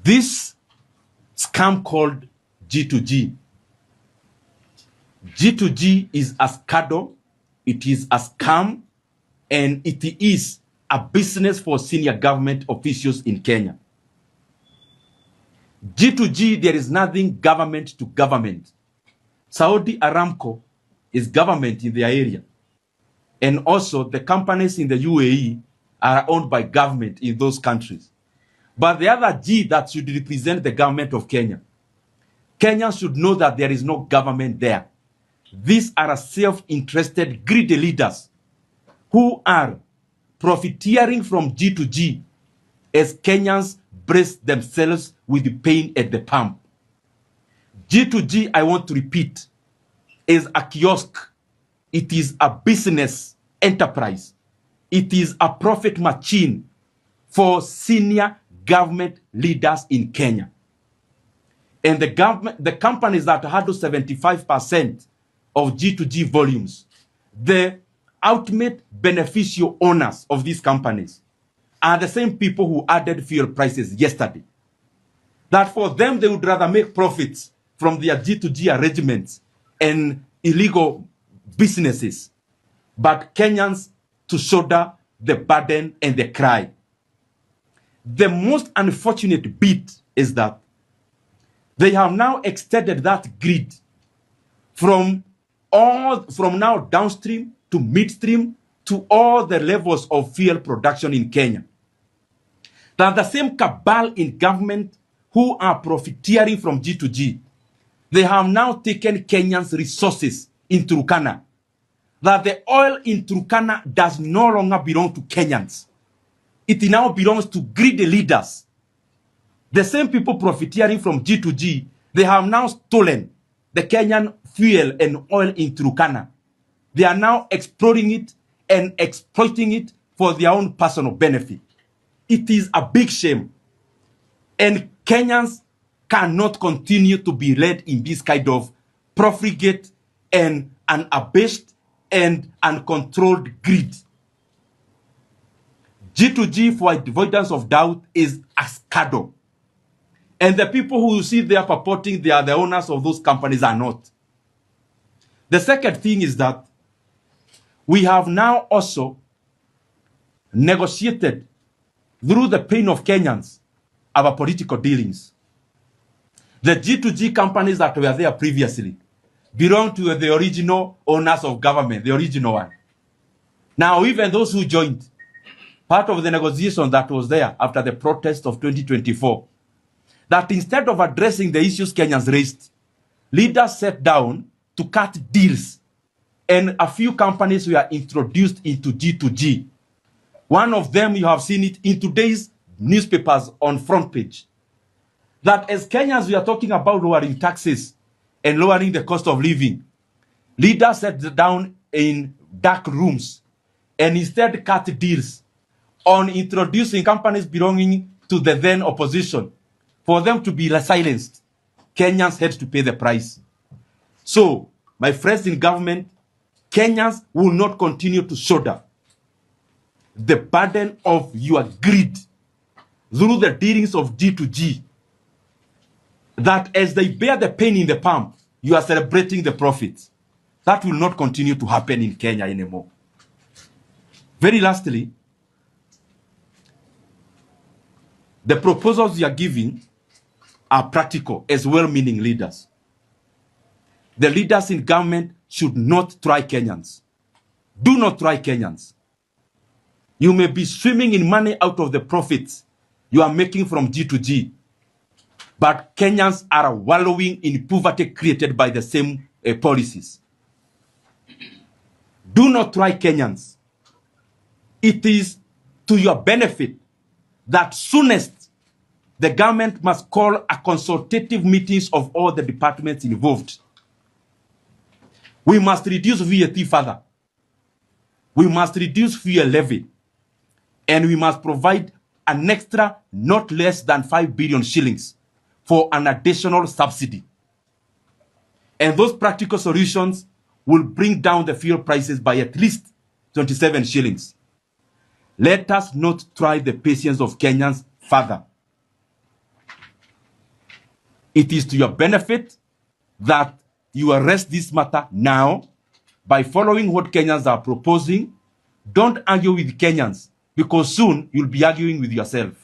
This scam called GtoG. GtoG is a scandal, it is a scam, and it is a business for senior government officials in Kenya. GtoG, there is nothing government to government. Saudi Aramco is government in their area. And also the companies in the UAE are owned by government in those countries. But the other G that should represent the government of Kenya, Kenyans should know that there is no government there. These are self-interested, greedy leaders who are profiteering from GtoG as Kenyans brace themselves with the pain at the pump. GtoG, I want to repeat, is a kiosk. It is a business enterprise. It is a profit machine for senior government leaders in Kenya. And the companies that handle 75% of GtoG volumes, the ultimate beneficial owners of these companies are the same people who added fuel prices yesterday. That for them, they would rather make profits from their GtoG arrangements and illegal businesses, but Kenyans to shoulder the burden and the cry. The most unfortunate bit is that they have now extended that grid from now downstream to midstream to all the levels of fuel production in Kenya. That the same cabal in government who are profiteering from GtoG, they have now taken Kenyans' resources in Turkana. That the oil in Turkana does no longer belong to Kenyans. It now belongs to greedy leaders. The same people profiteering from GtoG, they have now stolen the Kenyan fuel and oil in Turkana. They are now exploring it and exploiting it for their own personal benefit. It is a big shame. And Kenyans cannot continue to be led in this kind of profligate and unabashed and uncontrolled greed. GtoG, for avoidance of doubt, is a scandal. And the people who you see there purporting they are the owners of those companies are not. The second thing is that we have now also negotiated through the pain of Kenyans our political dealings. The GtoG companies that were there previously belong to the original owners of government, the original one. Now, even those who joined, part of the negotiation that was there after the protest of 2024, that instead of addressing the issues Kenyans raised, leaders sat down to cut deals, and a few companies were introduced into GtoG. One of them, you have seen it in today's newspapers on front page. That as Kenyans, we are talking about lowering taxes and lowering the cost of living. Leaders sat down in dark rooms and instead cut deals on introducing companies belonging to the then opposition. For them to be silenced, Kenyans had to pay the price. So, my friends in government, Kenyans will not continue to shoulder the burden of your greed through the dealings of GtoG. That as they bear the pain in the pump, you are celebrating the profits. That will not continue to happen in Kenya anymore. Very lastly, the proposals you are giving are practical as well-meaning leaders. The leaders in government should not try Kenyans. Do not try Kenyans. You may be swimming in money out of the profits you are making from GtoG, but Kenyans are wallowing in poverty created by the same policies. Do not try Kenyans. It is to your benefit that soonest the government must call a consultative meetings of all the departments involved. We must reduce VAT further. We must reduce fuel levy. And we must provide an extra not less than 5 billion shillings for an additional subsidy. And those practical solutions will bring down the fuel prices by at least 27 shillings. Let us not try the patience of Kenyans further. It is to your benefit that you arrest this matter now by following what Kenyans are proposing. Don't argue with Kenyans, because soon you'll be arguing with yourself.